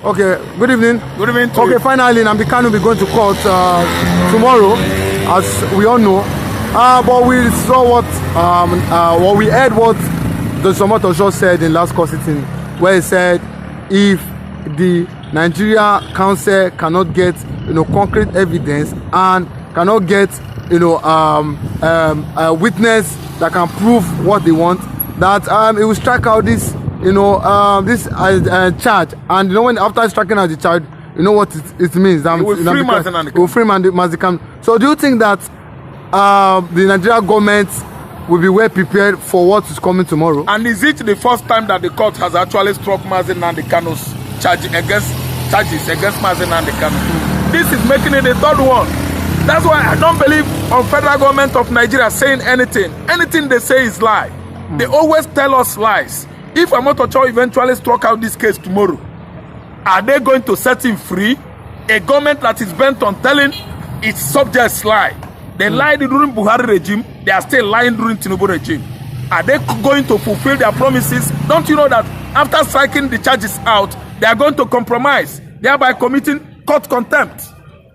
Okay, good evening. Good evening to Okay, you. finally, Nnamdi Kanu will be going to court tomorrow, as we all know. But we saw what we heard what the Somoto just said in last court sitting, where he said if the Nigeria Council cannot get concrete evidence and cannot get a witness that can prove what they want, that it will strike out this charge, and when after striking out the charge, you know what it means. It will free Nnamdi Kanu. So do you think that the Nigerian government will be well prepared for what is coming tomorrow? And is it the first time that the court has actually struck Nnamdi Kanu's charges against Nnamdi Kanu? This is making it the third one. That's why I don't believe on federal government of Nigeria saying anything. Anything they say is lie. They always tell us lies. If Amotocho eventually struck out this case tomorrow, are they going to set him free? A government that is bent on telling its subjects lie. They lied during Buhari regime, they are still lying during Tinubu regime. Are they going to fulfill their promises? Don't you know that after striking the charges out, they are going to compromise, thereby committing court contempt?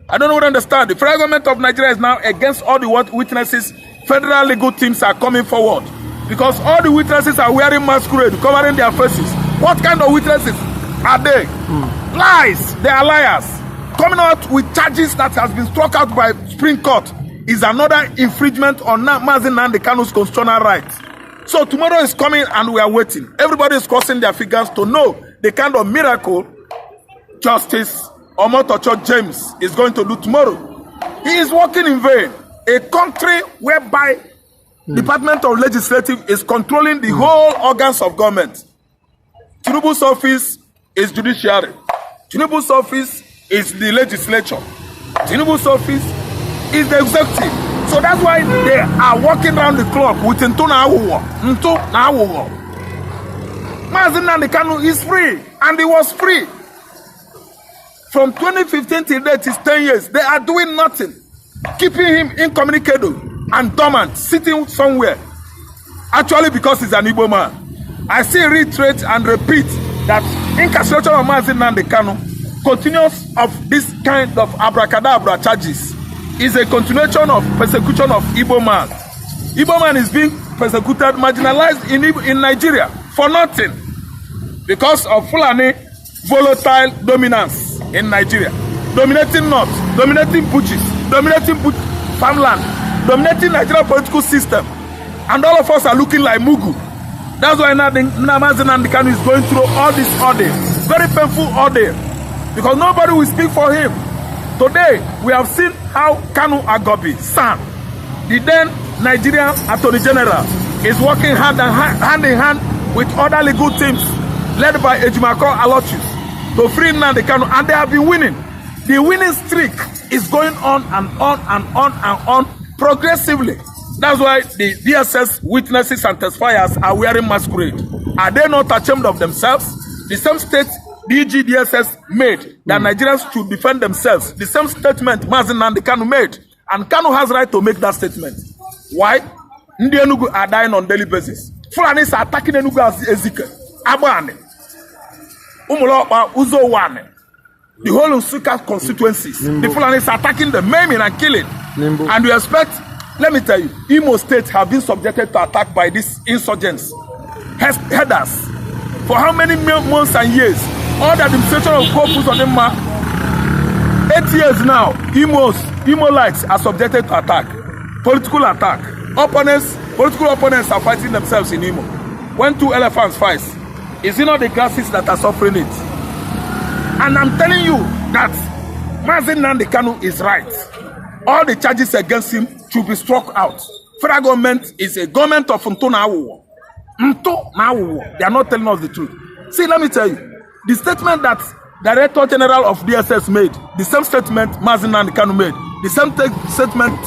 I don't understand. The federal government of Nigeria is now against all the witnesses. Federal legal teams are coming forward because all the witnesses are wearing masquerade, covering their faces. What kind of witnesses are they? Lies. They are liars. Coming out with charges that has been struck out by Supreme Court is another infringement on Nnamdi Kanu's constitutional rights. So tomorrow is coming and we are waiting. Everybody is crossing their fingers to know the kind of miracle Justice Omotocho James is going to do tomorrow. He is working in vain. A country whereby Department of Legislative is controlling the whole organs of government. Tinubu's office is judiciary. Tinubu's office is the legislature. Tinubu's office is the executive. So that's why they are working around the clock with Nto na Awuwo. Nnamdi Kanu is free, and he was free. From 2015 till date is 10 years. They are doing nothing, keeping him incommunicado and dormant, sitting somewhere. Actually, because he's an Igbo man. I still reiterate and repeat that incarceration of Nnamdi Kanu, continuous of this kind of abracadabra charges, is a continuation of persecution of Igbo man. Igbo man is being persecuted, marginalized in Nigeria for nothing because of Fulani volatile dominance in Nigeria, dominating North, dominating Butchis, dominating farmland, dominating Nigerian political system, and all of us are looking like Mugu. That's why Nnamdi Kanu is going through all this ordeal, very painful ordeal, because nobody will speak for him. Today, we have seen how Kanu Agobi, son, the then Nigerian Attorney General, is working hand in hand with other legal teams led by Ejimako Alochus to free Nnamdi Kanu, and they have been winning. The winning streak is going on and on and on and on progressively. That's why the DSS witnesses and testifiers are wearing masquerade. Are they not ashamed of themselves? The same state DG DSS made that Nigerians should defend themselves. The same statement Nnamdi Kanu made, and Kanu has right to make that statement. Why? Ndi Enugu are dying on daily basis. Fulanis are attacking Enugu as Ezike, Abane, Umulopa, Uzowane, the whole Nsukka constituencies. The Fulanis are attacking them, maiming and killing. And we expect, let me tell you, Imo State have been subjected to attack by these insurgents, headers, for how many months and years? All the administration of Kopus on them, 8 years now, Imo-lites are subjected to attack, political attack. Political opponents are fighting themselves in Imo. When two elephants fight, is it not the grasses that are suffering it? And I'm telling you that Nnamdi Kanu is right. All the charges against him should be struck out. Federal government is a government of Nto na Awuwo. Nto na Awuwo. They are not telling us the truth. See, let me tell you, the statement that Director General of DSS made, the same statement Nnamdi Kanu made, the same statement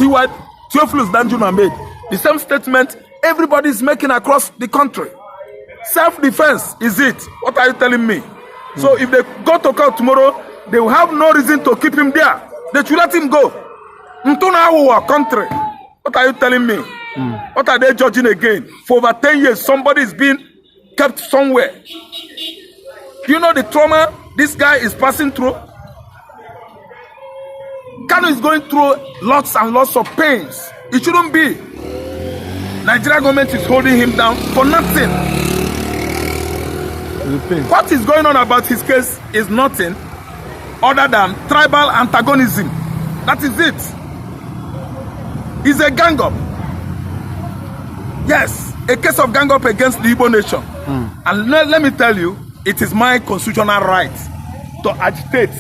Theophilus Danjuma made, the same statement everybody is making across the country. Self-defense is it. What are you telling me? So if they go to court tomorrow, they will have no reason to keep him there. They should let him go. Nto na Awuwo country. What are you telling me? What are they judging again? For over 10 years, somebody is being kept somewhere. Do you know the trauma this guy is passing through. Kanu is going through lots and lots of pains. It shouldn't be. Nigeria government is holding him down for nothing. What is going on about his case is nothing other than tribal antagonism. That is it. It's a gang up. Yes, a case of gang up against the Igbo nation. And let me tell you, it is my constitutional right to agitate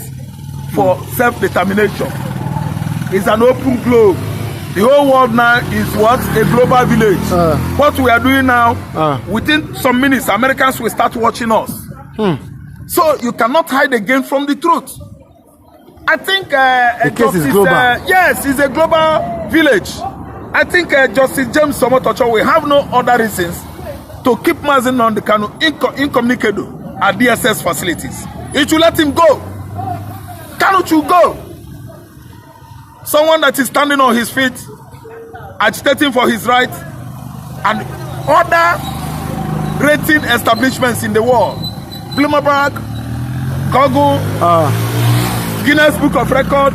for self-determination. It's an open globe. The whole world now is what? A global village. What we are doing now, within some minutes, Americans will start watching us. So you cannot hide again from the truth. I think the case is global. Yes, it's a global village. I think Justice James Somotocho will have no other reasons to keep Mazi Nnamdi Kanu incommunicado at DSS facilities. It should let him go. Kanu should go. Someone that is standing on his feet, agitating for his rights, and other rating establishments in the world, Bloomberg, Google, Guinness Book of Record,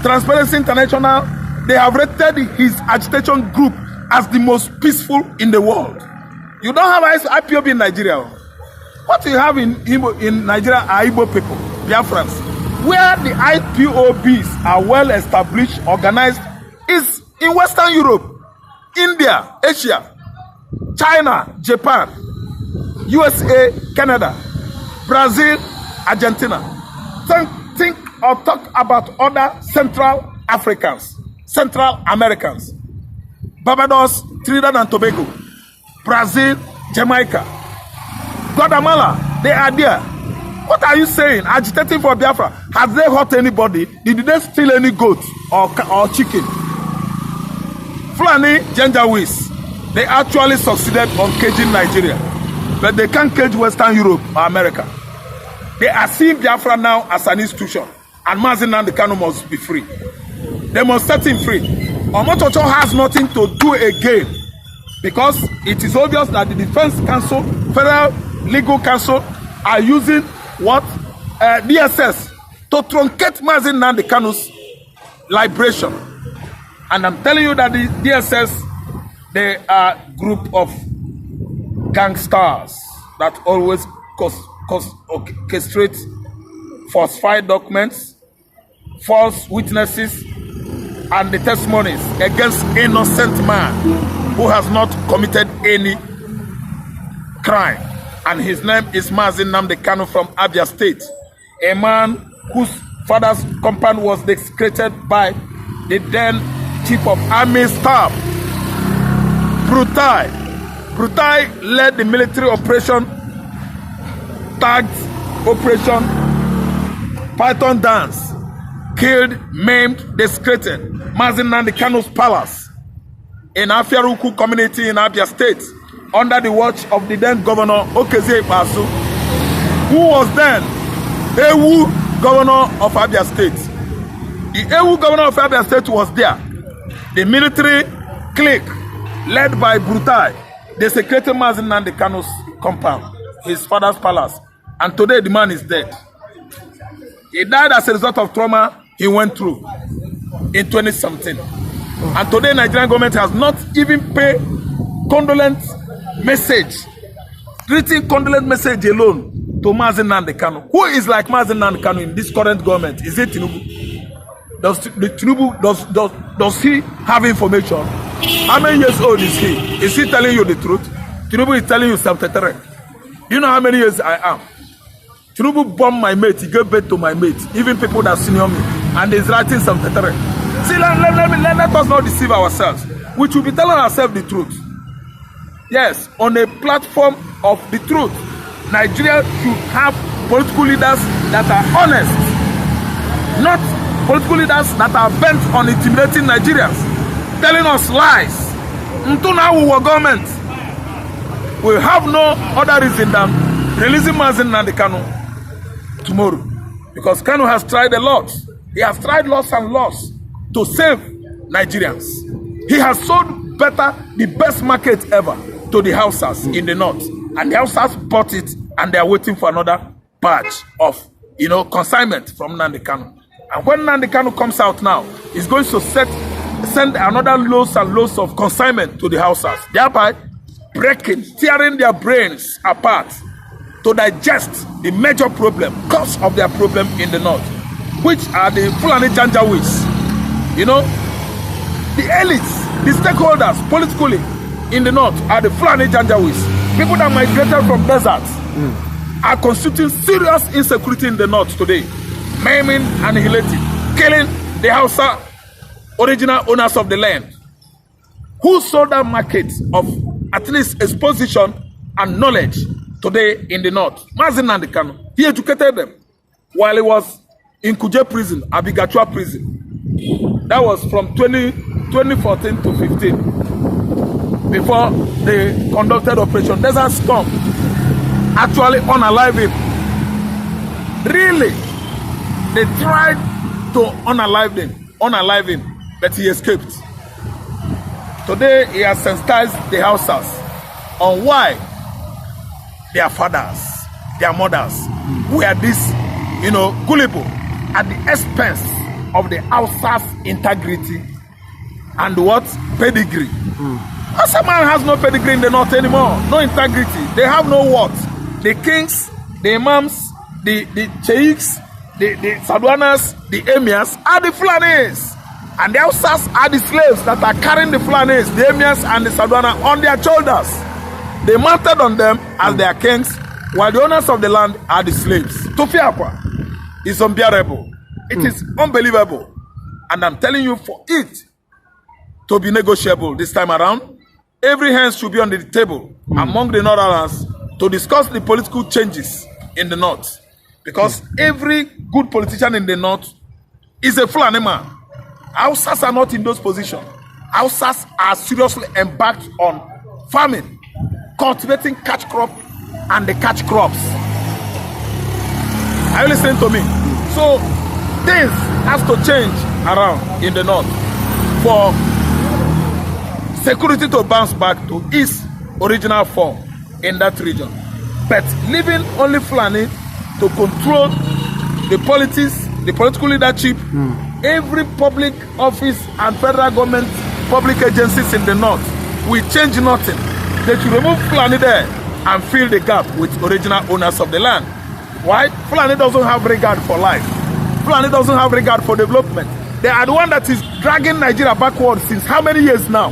Transparency International, they have rated his agitation group as the most peaceful in the world. You don't have IPOB in Nigeria. What you have in Nigeria are Igbo people, Biafrans. Where the IPOBs are well established, organized, is in Western Europe, India, Asia, China, Japan, USA, Canada, Brazil, Argentina. Think or talk about other Central Africans, Central Americans, Barbados, Trinidad and Tobago, Brazil, Jamaica, Guatemala, they are there. What are you saying? Agitating for Biafra. Has they hurt anybody? Did they steal any goat or chicken? Fulani Janjaweeds, they actually succeeded on caging Nigeria, but they can't cage Western Europe or America. They are seeing Biafra now as an institution, and Mazi Nnamdi Kanu must be free. They must set him free. Omotocho has nothing to do again, because it is obvious that the Defense Council, Federal Legal Council, are using what? DSS to truncate Mazi Nnamdi Kanu's liberation. And I'm telling you that the DSS, they are a group of gangsters that always orchestrate falsified documents, false witnesses, and the testimonies against innocent man who has not committed any crime. And his name is Mazi Nnamdi Kanu from Abia State, a man whose father's compound was desecrated by the then Chief of Army Staff, Brutai. Brutai led the military operation tagged Operation Python Dance, killed, maimed, desecrated Mazi Nnamdi Kanu's palace in Afiaruku community in Abia State, under the watch of the then governor Okezie Ikpeazu, who was then Ewu governor of Abia State. The Ewu governor of Abia State was there. The military clique led by Brutai desecrated Mazi Nnamdi Kanu's compound, his father's palace, and today the man is dead. He died as a result of trauma he went through in 2017. And today Nigerian government has not even paid condolence message, written condolence message alone to Mazi Nnamdi Kanu. Who is like Mazi Nnamdi Kanu in this current government? Is it Tinubu? Does he have information? How many years old is he? Is he telling you the truth? Tinubu is telling you something. Do you know how many years I am? Tinubu bombed my mate, he gave birth to my mate, even people that senior me, and he's writing something. See, let us not deceive ourselves. We should be telling ourselves the truth. Yes, on a platform of the truth, Nigeria should have political leaders that are honest, not political leaders that are bent on intimidating Nigerians, telling us lies. Until now, our government will have no other reason than releasing Mazi Nnamdi Kanu tomorrow, because Kanu has tried a lot. He has tried lots and lots to save Nigerians. He has sold the best market ever to the Hausas in the north, and the Hausas bought it, and they are waiting for another batch of consignment from Nnamdi Kanu. And when Nnamdi Kanu comes out now, he's going to send another loads and loads of consignment to the houses, thereby tearing their brains apart to digest the major problem, cause of their problem in the north, which are the Fulani Janjaweeds. The elites, the stakeholders politically in the north are the Fulani Janjaweeds. People that migrated from deserts are constituting serious insecurity in the north today, maiming, annihilating, killing the Hausa original owners of the land, who sold that market of at least exposition and knowledge today in the north. Nnamdi Kanu, he educated them while he was in Kuje prison, Abigachua prison. That was from 2014 to 15. Before they conducted Operation Desert Storm, actually unalive him. Really, they tried to unalive him, but he escaped. Today, he has sensitized the Hausas on why their fathers, their mothers were this, gullible at the expense of the Hausas' integrity and what? Pedigree. Hausa man has no pedigree in the north anymore, no integrity. They have no what? The kings, the imams, the sheikhs, the Sadwanas, the emirs are the Fulanis. And the Hausas are the slaves that are carrying the Fulanis, the emirs and the Sadwana on their shoulders. They mounted on them as their kings, while the owners of the land are the slaves. Tofiakwa is unbearable. It is unbelievable. And I'm telling you, for it to be negotiable this time around, every hand should be on the table among the Northerners to discuss the political changes in the north. Because every good politician in the north is a Fulani man. Hausas are not in those positions. Hausas are seriously embarked on farming, cultivating catch crop and the catch crops. Are you listening to me? So things has to change around in the north for security to bounce back to its original form in that region. But leaving only Fulani to control the politics, the political leadership, every public office and federal government public agencies in the north will change nothing. They should remove Fulani there and fill the gap with original owners of the land. Why? Fulani doesn't have regard for life. Fulani doesn't have regard for development. They are the one that is dragging Nigeria backward since how many years now?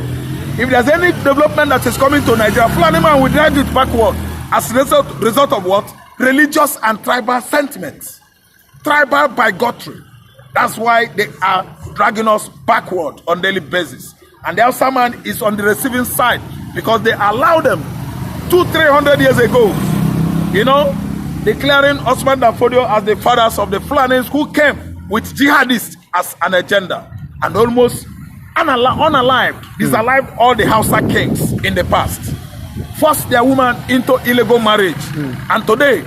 If there's any development that is coming to Nigeria, Fulani man will drag it backward as a result of what? Religious and tribal sentiments. Tribal bigotry. That's why they are dragging us backward on a daily basis. And the Hausa man is on the receiving side because they allowed them 200-300 years ago, declaring Osman Danfodio as the fathers of the Fulanis who came with jihadists as an agenda and almost unalived, disallowed all the Hausa kings in the past, forced their women into illegal marriage, and today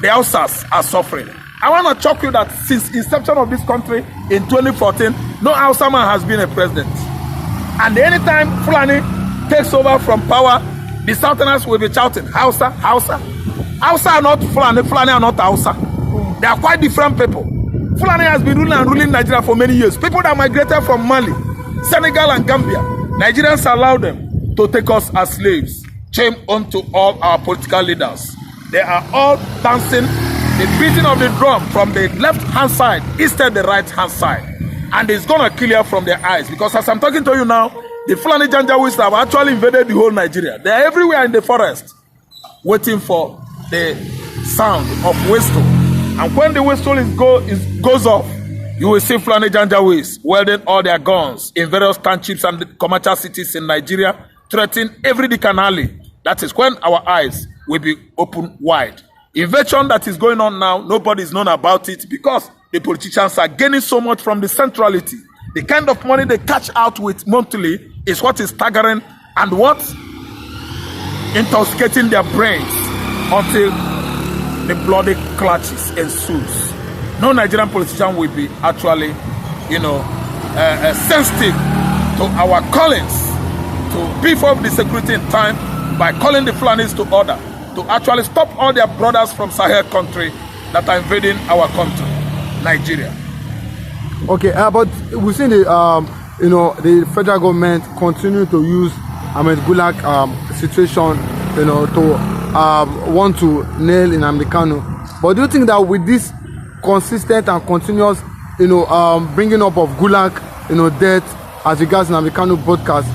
the Hausas are suffering. I want to shock you that since inception of this country in 2014, no Hausa man has been a president. And anytime Fulani takes over from power, the Southerners will be shouting, Hausa, Hausa. Hausa are not Fulani, Fulani are not Hausa. They are quite different people. Fulani has been ruling Nigeria for many years. People that migrated from Mali, Senegal and Gambia, Nigerians allowed them to take us as slaves. Shame unto all our political leaders. They are all dancing the beating of the drum from the left-hand side instead the right-hand side. And it's going to clear from their eyes. Because as I'm talking to you now, the Fulani Janjaweeds have actually invaded the whole Nigeria. They are everywhere in the forest, waiting for the sound of whistle. And when the whistle goes off, you will see Fulani Janjaweeds wielding all their guns in various townships and commercial cities in Nigeria, threatening every dick and alley. That is when our eyes will be open wide. Invasion that is going on now, nobody is known about it because the politicians are gaining so much from the centrality. The kind of money they catch out with monthly is what is staggering and what intoxicating their brains until the bloody clutches ensues. No Nigerian politician will be actually, sensitive to our callings to beef up the security in time by calling the Fulanis to order to actually stop all their brothers from Sahel country that are invading our country, Nigeria. Okay, but we've seen the the federal government continue to use Gulag situation, to want to nail Nnamdi Kanu. But do you think that with this consistent and continuous, bringing up of Gulag, death as regards Nnamdi Kanu broadcast,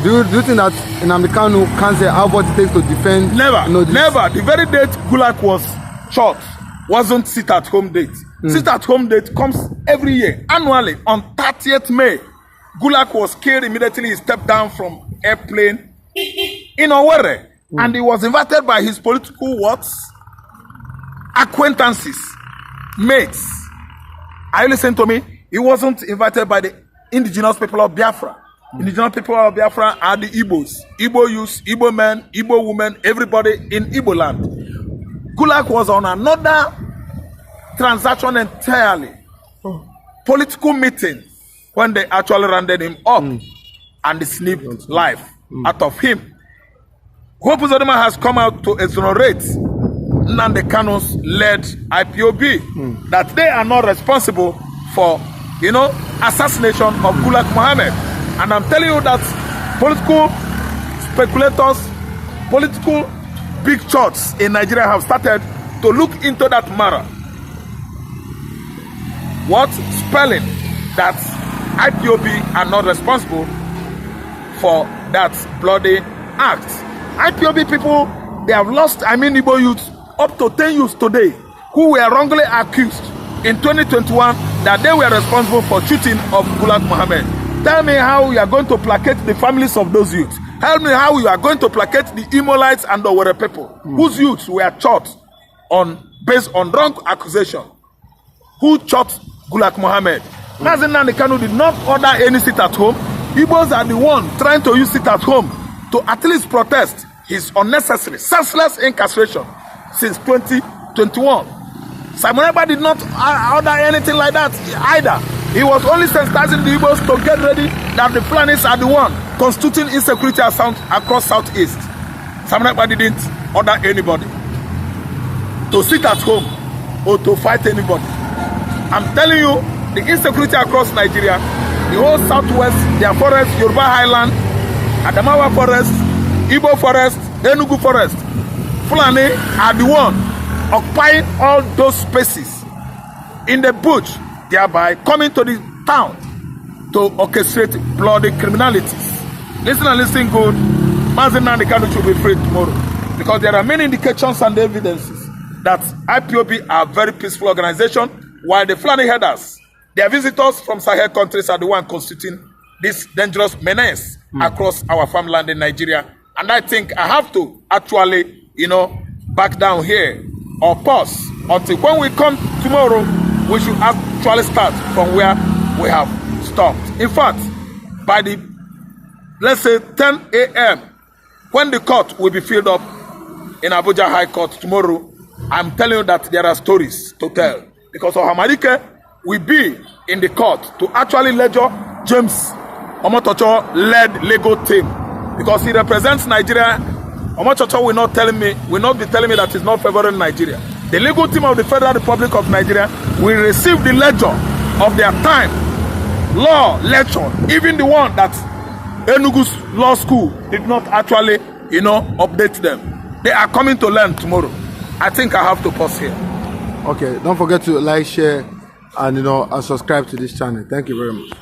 do you think that Nnamdi Kanu can't say how what it takes to defend? Never, never. The very date Gulag was shot wasn't sit-at-home date. Sit-at-home date comes every year, annually, on 30th May. Gulag was killed immediately. He stepped down from airplane in Owerri, and he was invited by his political acquaintances, mates. Are you listening to me? He wasn't invited by the indigenous people of Biafra. Indigenous people of Biafra are the Igbos, Igbo youths, Igbo men, Igbo women, everybody in Igbo land. Gulag was on another transaction entirely, political meeting, when they actually rounded him up and they snipped life out of him. Hope Uzodinma has come out to exonerate Nnamdi Kanu's led IPOB, that they are not responsible for, assassination of Gulag Mohammed. And I'm telling you that political speculators, political big shots in Nigeria have started to look into that matter. What? Spelling that IPOB are not responsible for that bloody act. IPOB people, they have lost, Igbo youth, up to 10 youths today, who were wrongly accused in 2021 that they were responsible for shooting of Gulag Mohammed. Tell me how you are going to placate the families of those youths. Tell me how you are going to placate the Imolites and the Owerri people, whose youths were shot based on wrong accusation. Who shot Gulag Mohammed? Nnamdi Kanu did not order any sit-at-home. Igbos are the one trying to use sit-at-home to at least protest his unnecessary, senseless incarceration since 2021. Simon Ekpa did not order anything like that either. He was only sensitizing the Igbos to get ready that the Fulanis are the one constituting insecurity across Southeast. Simon Ekpa didn't order anybody to sit at home or to fight anybody. I'm telling you, the insecurity across Nigeria, the whole Southwest, their forest, Yoruba Highland, Adamawa Forest, Igbo Forest, Enugu Forest, Fulani are the one occupying all those spaces in the bush, thereby coming to the town to orchestrate bloody criminalities. Listen and listen good. Nnamdi Kanu should be free tomorrow, because there are many indications and evidences that IPOB are a very peaceful organization, while the Fulani headers, their visitors from Sahel countries, are the one constituting this dangerous menace across our farmland in Nigeria. And I think I have to actually, back down here or pause until when we come tomorrow, we should actually start from where we have stopped. In fact, by the, let's say, 10 a.m., when the court will be filled up in Abuja High Court tomorrow, I'm telling you that there are stories to tell. Because Ohamadike will be in the court to actually ledger James Omotocho-led legal team. Because he represents Nigeria. Omotocho will not be telling me that he's not favoring Nigeria. The legal team of the Federal Republic of Nigeria will receive the ledger of their time, law lecture, even the one that Enugu's law school did not actually, update them. They are coming to learn tomorrow. I think I have to pause here. Okay, don't forget to like, share, and and subscribe to this channel. Thank you very much.